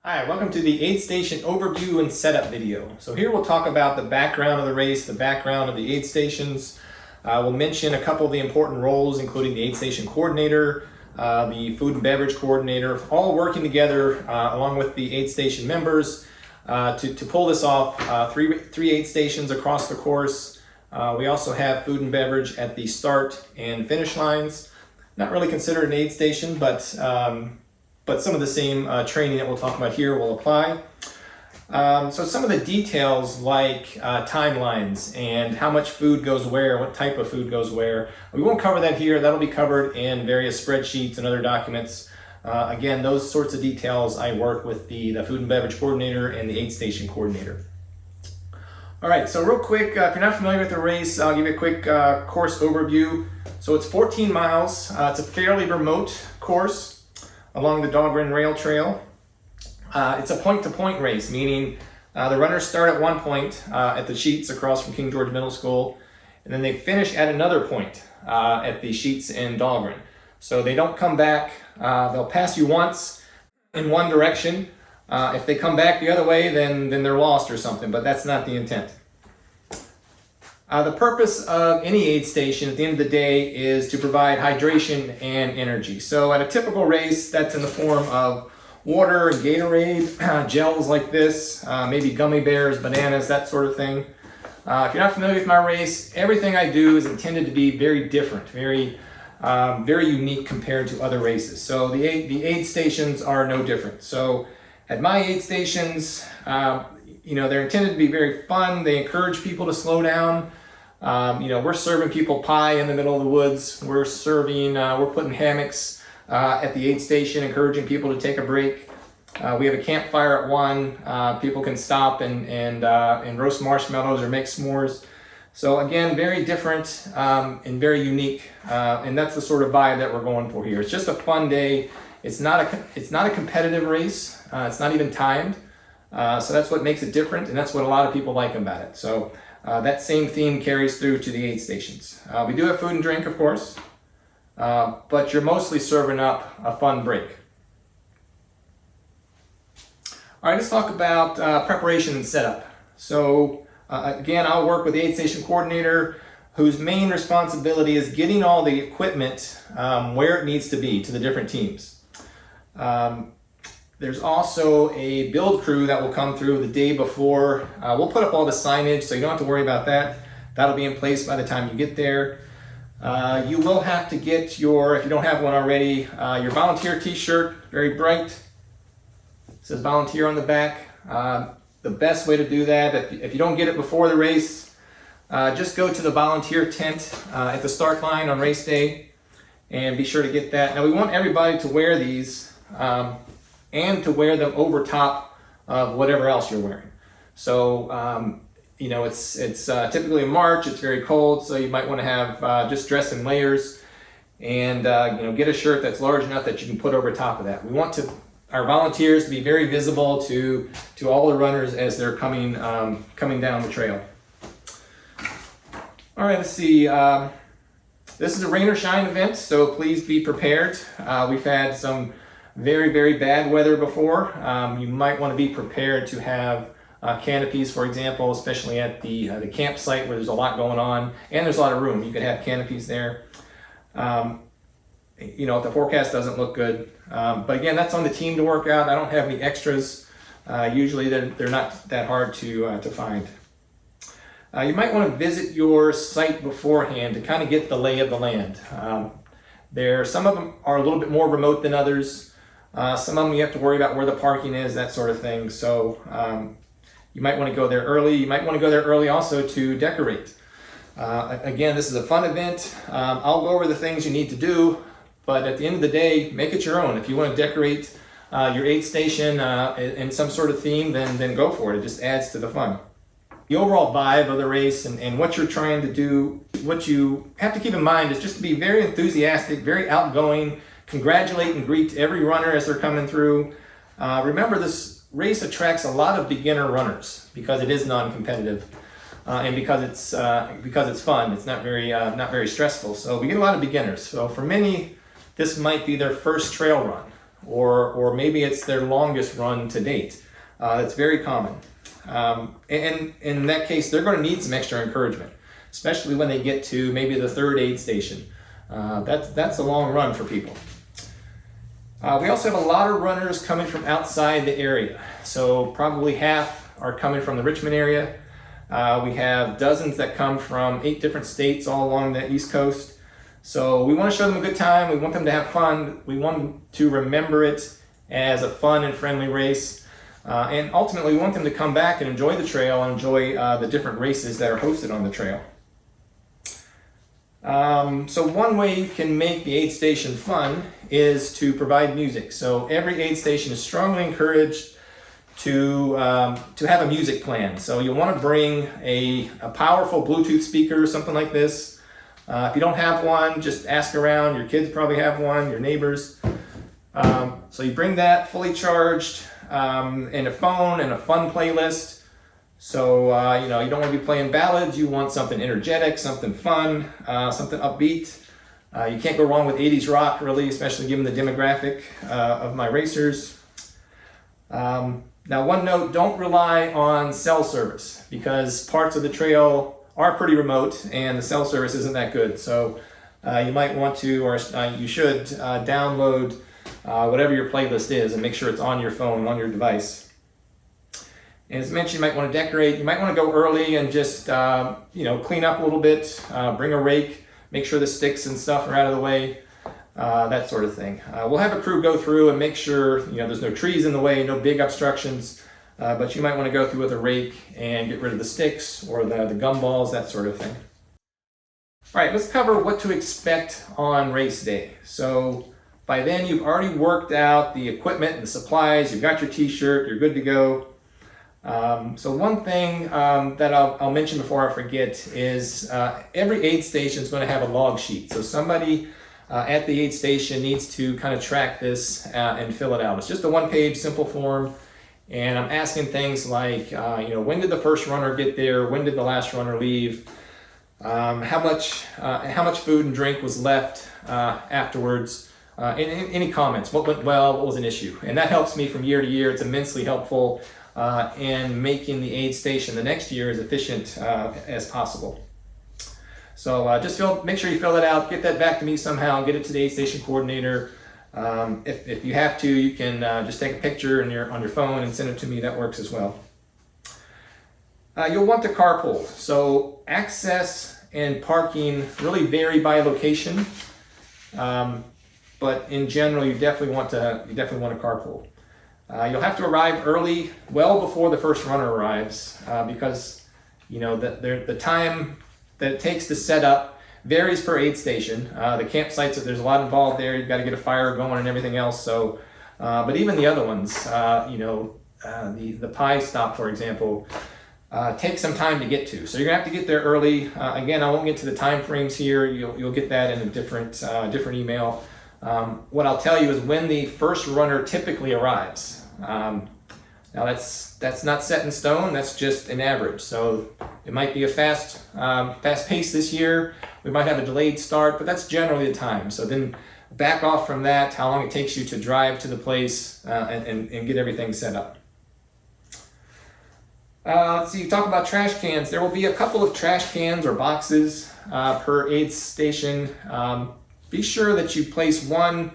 Hi, welcome to the aid station overview and setup video. So here we'll talk about the background of the race, the background of the aid stations. We'll mention a couple of the important roles, including the aid station coordinator, the food and beverage coordinator, all working together along with the aid station members to pull this off. Three aid stations across the course. We also have food and beverage at the start and finish lines. Not really considered an aid station, but some of the same training that we'll talk about here will apply. So some of the details like timelines and how much food goes where, what type of food goes where, we won't cover that here. That'll be covered in various spreadsheets and other documents. Again, those sorts of details I work with the food and beverage coordinator and the aid station coordinator. All right, so real quick, if you're not familiar with the race, I'll give you a quick course overview. So it's 14 miles. It's a fairly remote course along the Dahlgren Rail Trail. It's a point-to-point race, meaning the runners start at one point at the Sheetz across from King George Middle School, and then they finish at another point at the Sheetz in Dahlgren. So they don't come back. They'll pass you once in one direction. If they come back the other way, then they're lost or something, but that's not the intent. The purpose of any aid station at the end of the day is to provide hydration and energy. So at a typical race, that's in the form of water and Gatorade, gels like this, maybe gummy bears, bananas, that sort of thing. If you're not familiar with my race, everything I do is intended to be very different, very unique compared to other races. So the aid stations are no different. So at my aid stations, they're intended to be very fun. They encourage people to slow down. We're serving people pie in the middle of the woods. We're putting hammocks at the aid station, encouraging people to take a break. We have a campfire at 1. People can stop and roast marshmallows or make s'mores. So again, very different and very unique. And that's the sort of vibe that we're going for here. It's just a fun day. It's not a competitive race. It's not even timed. So that's what makes it different, and that's what a lot of people like about it. So that same theme carries through to the aid stations. We do have food and drink, of course, but you're mostly serving up a fun break. All right, let's talk about preparation and setup. So again, I'll work with the aid station coordinator, whose main responsibility is getting all the equipment where it needs to be to the different teams. There's also a build crew that will come through the day before. We'll put up all the signage, so you don't have to worry about that. That'll be in place by the time you get there. You will have to get if you don't have one already, your volunteer t-shirt, very bright. It says volunteer on the back. The best way to do that, if you don't get it before the race, just go to the volunteer tent at the start line on race day and be sure to get that. Now we want everybody to wear these and to wear them over top of whatever else you're wearing. So, it's typically in March, it's very cold, so you might want to have just dress in layers and, get a shirt that's large enough that you can put over top of that. We want our volunteers to be very visible to all the runners as they're coming down the trail. All right, let's see. This is a rain or shine event, so please be prepared. We've had some very, very bad weather before. You might want to be prepared to have canopies, for example, especially at the campsite where there's a lot going on and there's a lot of room. You could have canopies there. If the forecast doesn't look good. But again, that's on the team to work out. I don't have any extras. Usually they're not that hard to find. You might want to visit your site beforehand to kind of get the lay of the land. Some of them are a little bit more remote than others. Some of them you have to worry about where the parking is, that sort of thing. So you might want to go there early. You might want to go there early also to decorate. Again, this is a fun event. I'll go over the things you need to do, but at the end of the day, make it your own. If you want to decorate your aid station in some sort of theme, then go for it. It just adds to the fun. The overall vibe of the race and what you're trying to do, what you have to keep in mind is just to be very enthusiastic, very outgoing, congratulate and greet every runner as they're coming through. Remember, this race attracts a lot of beginner runners because it is non-competitive and because it's fun. It's not very stressful. So we get a lot of beginners. So for many, this might be their first trail run or maybe it's their longest run to date. That's very common. And in that case, they're going to need some extra encouragement, especially when they get to maybe the third aid station. That's a long run for people. We also have a lot of runners coming from outside the area. So probably half are coming from the Richmond area. We have dozens that come from 8 different states all along the East Coast. So we want to show them a good time. We want them to have fun. We want them to remember it as a fun and friendly race. And ultimately, we want them to come back and enjoy the trail and enjoy the different races that are hosted on the trail. So one way you can make the aid station fun is to provide music. So every aid station is strongly encouraged to have a music plan. So you'll want to bring a powerful Bluetooth speaker or something like this. If you don't have one, just ask around. Your kids probably have one, your neighbors. So you bring that fully charged, and a phone and a fun playlist. So, you don't want to be playing ballads. You want something energetic, something fun, something upbeat. You can't go wrong with 80s rock, really, especially given the demographic of my racers. Now, one note, don't rely on cell service because parts of the trail are pretty remote and the cell service isn't that good. So you might want to, or you should, download whatever your playlist is and make sure it's on your phone, on your device. And as mentioned, you might want to decorate. You might want to go early and just, clean up a little bit, bring a rake, make sure the sticks and stuff are out of the way, that sort of thing. We'll have a crew go through and make sure, there's no trees in the way, no big obstructions, but you might want to go through with a rake and get rid of the sticks or the gumballs, that sort of thing. All right, let's cover what to expect on race day. So by then, you've already worked out the equipment and the supplies, you've got your t-shirt, you're good to go. So one thing that I'll mention before I forget is every aid station is going to have a log sheet. So somebody at the aid station needs to kind of track this and fill it out. It's just a one-page simple form, and I'm asking things like, when did the first runner get there? When did the last runner leave? How much food and drink was left afterwards? Any comments? What went well? What was an issue? And that helps me from year to year. It's immensely helpful in making the aid station the next year as efficient as possible. So just make sure you fill it out, get that back to me somehow, get it to the aid station coordinator. If you have to, you can just take a picture on your phone and send it to me. That works as well. You'll want to carpool. So access and parking really vary by location, but in general, you definitely want to carpool. You'll have to arrive early, well before the first runner arrives, because the time that it takes to set up varies per aid station. The campsites, there's a lot involved there. You've got to get a fire going and everything else. So, but even the other ones, the pie stop, for example, take some time to get to. So you're gonna have to get there early. Again, I won't get to the time frames here. You'll get that in a different email. What I'll tell you is when the first runner typically arrives. Now that's not set in stone, that's just an average. So it might be a fast pace this year. We might have a delayed start, but that's generally the time. So then back off from that, how long it takes you to drive to the place and get everything set up. Let's see, you talk about trash cans. There will be a couple of trash cans or boxes per aid station. Be sure that you place one,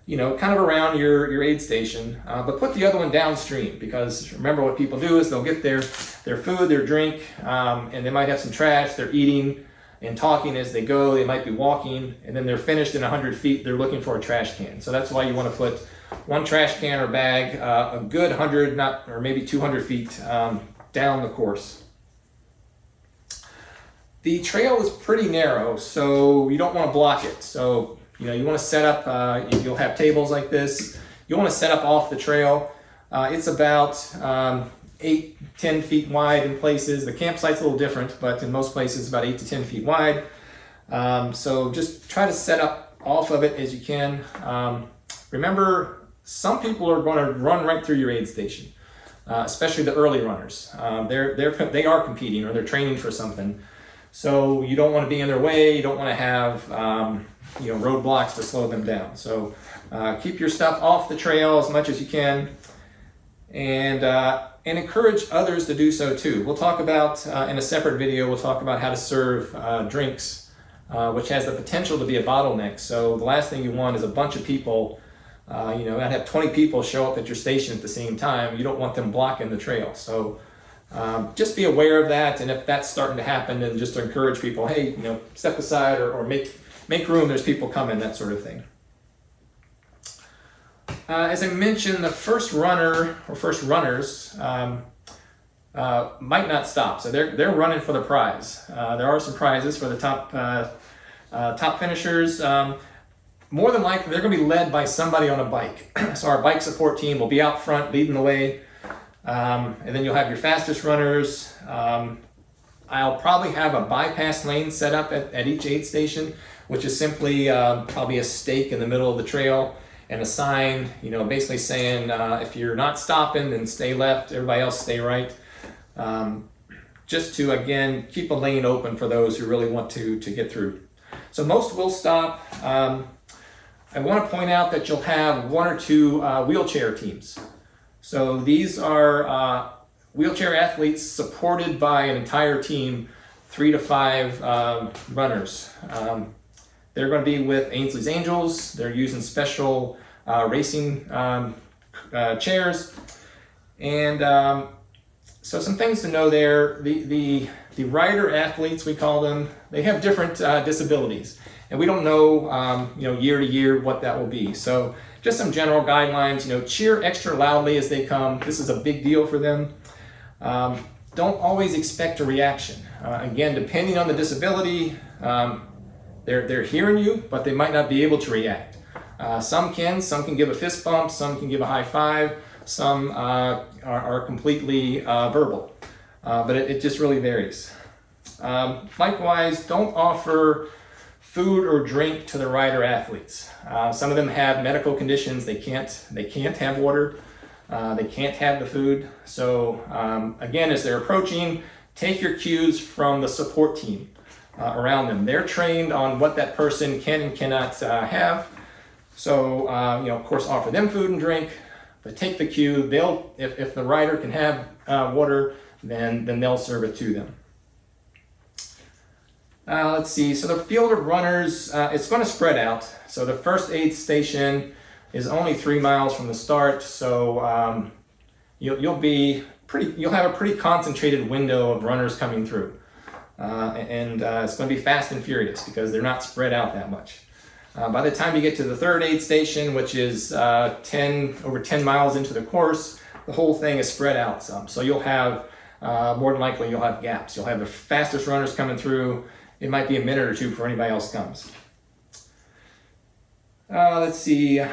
kind of around your aid station, but put the other one downstream, because remember what people do is they'll get their food, their drink, and they might have some trash. They're eating and talking as they go. They might be walking, and then they're finished in 100 feet. They're looking for a trash can. So that's why you want to put one trash can or bag a good 100, or maybe 200 feet down the course. The trail is pretty narrow, so you don't want to block it. So, you want to set up, you'll have tables like this. You want to set up off the trail. It's about 8-10 feet wide in places. The campsite's a little different, but in most places, about 8 to 10 feet wide. So just try to set up off of it as you can. Remember, some people are going to run right through your aid station. Especially the early runners. They are competing or they're training for something. So you don't want to be in their way. You don't want to have roadblocks to slow them down. So keep your stuff off the trail as much as you can, and encourage others to do so too. We'll talk about in a separate video. We'll talk about how to serve drinks, which has the potential to be a bottleneck. So the last thing you want is a bunch of people. I'd have 20 people show up at your station at the same time. You don't want them blocking the trail. So just be aware of that, and if that's starting to happen, then just to encourage people, hey, step aside or make room. There's people coming, that sort of thing. As I mentioned, the first runner or first runners might not stop, so they're running for the prize. There are some prizes for the top finishers. More than likely, they're going to be led by somebody on a bike. So our bike support team will be out front leading the way, and then you'll have your fastest runners. I'll probably have a bypass lane set up at each aid station, which is simply probably a stake in the middle of the trail and a sign, basically saying if you're not stopping, then stay left, everybody else stay right. Just to, again, keep a lane open for those who really want to get through. So most will stop. I want to point out that you'll have one or two wheelchair teams. So these are wheelchair athletes supported by an entire team, 3 to 5 runners. They're going to be with Ainsley's Angels. They're using special racing chairs. And so some things to know there. The rider athletes, we call them, they have different disabilities. And we don't know, year to year what that will be. So just some general guidelines, cheer extra loudly as they come. This is a big deal for them. Don't always expect a reaction. Again, depending on the disability, they're hearing you, but they might not be able to react. Some can give a fist bump, some can give a high five, some are completely verbal, but it just really varies. Likewise, don't offer food or drink to the rider athletes. Some of them have medical conditions. They can't have water. They can't have the food. So again, as they're approaching, take your cues from the support team around them. They're trained on what that person can and cannot have. So of course, offer them food and drink, but take the cue. If the rider can have water, then they'll serve it to them. Let's see, so the field of runners, it's going to spread out. So the first aid station is only 3 miles from the start, so you'll have a pretty concentrated window of runners coming through. And it's going to be fast and furious because they're not spread out that much. By the time you get to the third aid station, which is over 10 miles into the course, the whole thing is spread out some. So you'll have, more than likely, you'll have gaps. You'll have the fastest runners coming through. It might be a minute or two before anybody else comes. Let's see. So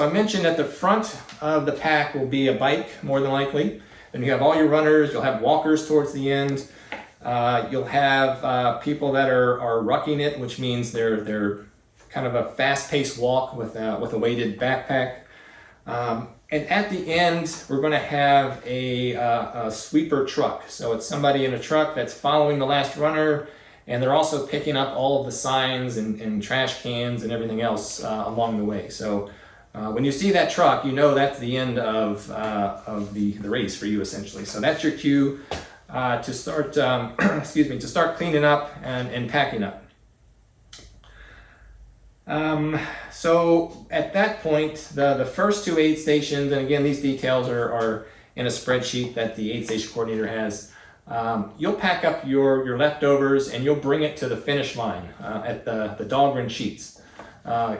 I mentioned at the front of the pack will be a bike, more than likely. Then you have all your runners. You'll have walkers towards the end. You'll have people that are rucking it, which means they're kind of a fast-paced walk with a weighted backpack. And at the end, we're going to have a sweeper truck. So it's somebody in a truck that's following the last runner, and they're also picking up all of the signs and trash cans and everything else along the way. So when you see that truck, that's the end of the race for you, essentially. So that's your cue to start to start cleaning up and packing up. So at that point, the first 2 aid stations, and again, these details are in a spreadsheet that the aid station coordinator has. You'll pack up your leftovers and you'll bring it to the finish line at the Dahlgren Sheetz.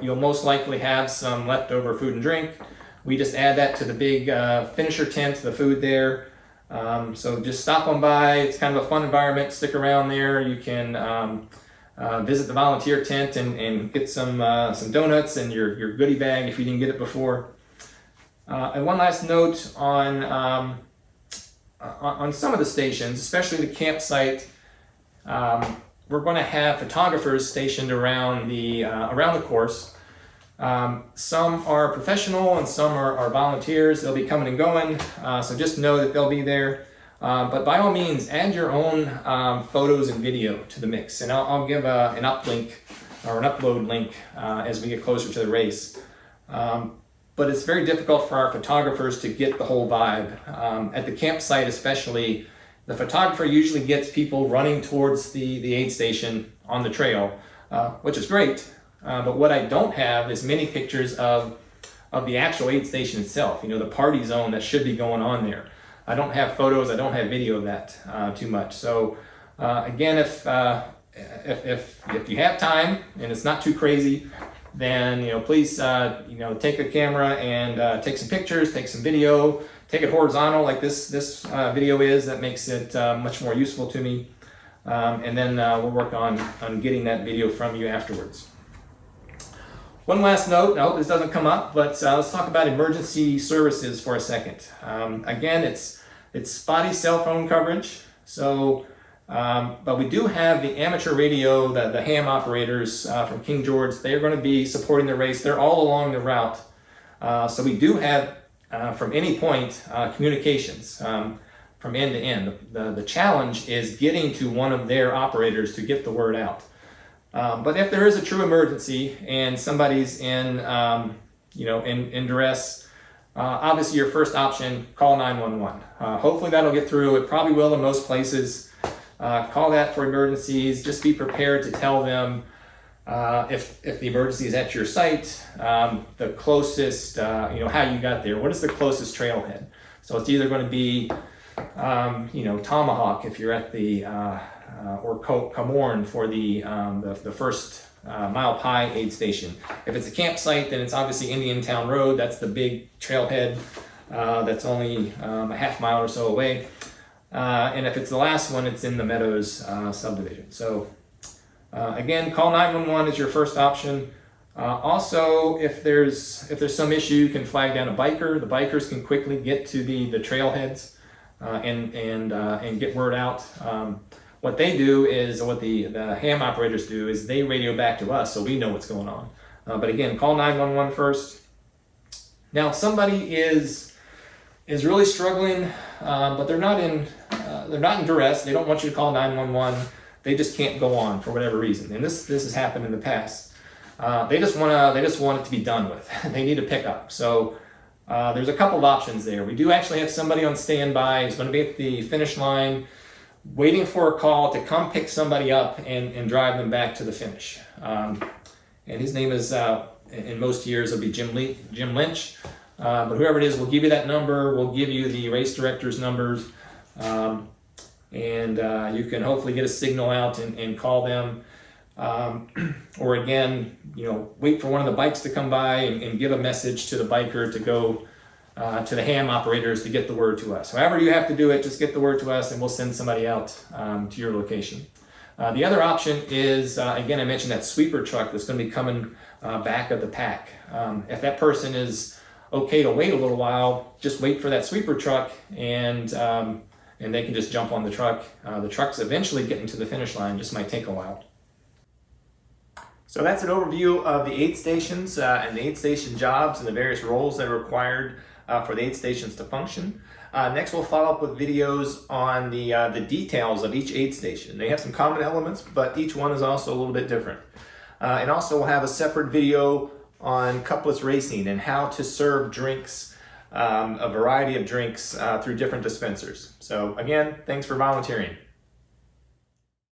You'll most likely have some leftover food and drink. We just add that to the big finisher tent, the food there. So just stop on by. It's kind of a fun environment. Stick around there. You can visit the volunteer tent and get some donuts and your goodie bag if you didn't get it before. And one last note on some of the stations, especially the campsite, we're going to have photographers stationed around the course. Some are professional and some are volunteers. They'll be coming and going, so just know that they'll be there. But by all means, add your own photos and video to the mix, and I'll give an uplink or an upload link as we get closer to the race. But it's very difficult for our photographers to get the whole vibe. At the campsite especially, the photographer usually gets people running towards the aid station on the trail, which is great. But what I don't have is many pictures of the actual aid station itself, you know, the party zone that should be going on there. I don't have photos, I don't have video of that too much. So again, if you have time and it's not too crazy, then please take a camera and take some pictures, take some video, take it horizontal like this video is. That makes it much more useful to me, and then we'll work on getting that video from you afterwards. One last note, I hope this doesn't come up, but let's talk about emergency services for a second. Again, it's spotty cell phone coverage, so but we do have the amateur radio, the ham operators from King George. They're going to be supporting the race. They're all along the route, so we do have from any point communications from end to end. The challenge is getting to one of their operators to get the word out. But if there is a true emergency and somebody's in duress, obviously your first option, call 911. Hopefully that'll get through. It probably will in most places. Call that for emergencies. Just be prepared to tell them if the emergency is at your site, the closest, how you got there. What is the closest trailhead? So it's either going to be, Tomahawk if you're at the or Comorn for the first Mile Pie aid station. If it's a campsite, then it's obviously Indian Town Road. That's the big trailhead that's only a half mile or so away. And if it's the last one, it's in the Meadows subdivision. So again, call 911 is your first option. Also, if there's some issue, you can flag down a biker. The bikers can quickly get to the trailheads and get word out. What they do is, what the ham operators do is they radio back to us so we know what's going on. But again, call 911 first. Now, if somebody is really struggling, but they're not in duress. They don't want you to call 911. They just can't go on for whatever reason. And this has happened in the past. They just want it to be done with. They need to pick up. So there's a couple of options there. We do actually have somebody on standby who's going to be at the finish line, waiting for a call to come pick somebody up and drive them back to the finish. And his name is, in most years, it'll be Jim Lynch. But whoever it is, we'll give you that number. We'll give you the race director's numbers. And you can hopefully get a signal out and call them. Or again, wait for one of the bikes to come by and give a message to the biker to go to the ham operators to get the word to us. However you have to do it, just get the word to us and we'll send somebody out to your location. The other option is, again, I mentioned that sweeper truck that's going to be coming back of the pack. If that person is okay to wait a little while, just wait for that sweeper truck and they can just jump on the truck. The truck's eventually getting to the finish line, just might take a while. So that's an overview of the aid stations and the aid station jobs and the various roles that are required for the aid stations to function. Next, we'll follow up with videos on the details of each aid station. They have some common elements, but each one is also a little bit different. And also we'll have a separate video on cupless racing and how to serve drinks, a variety of drinks through different dispensers. So again, thanks for volunteering.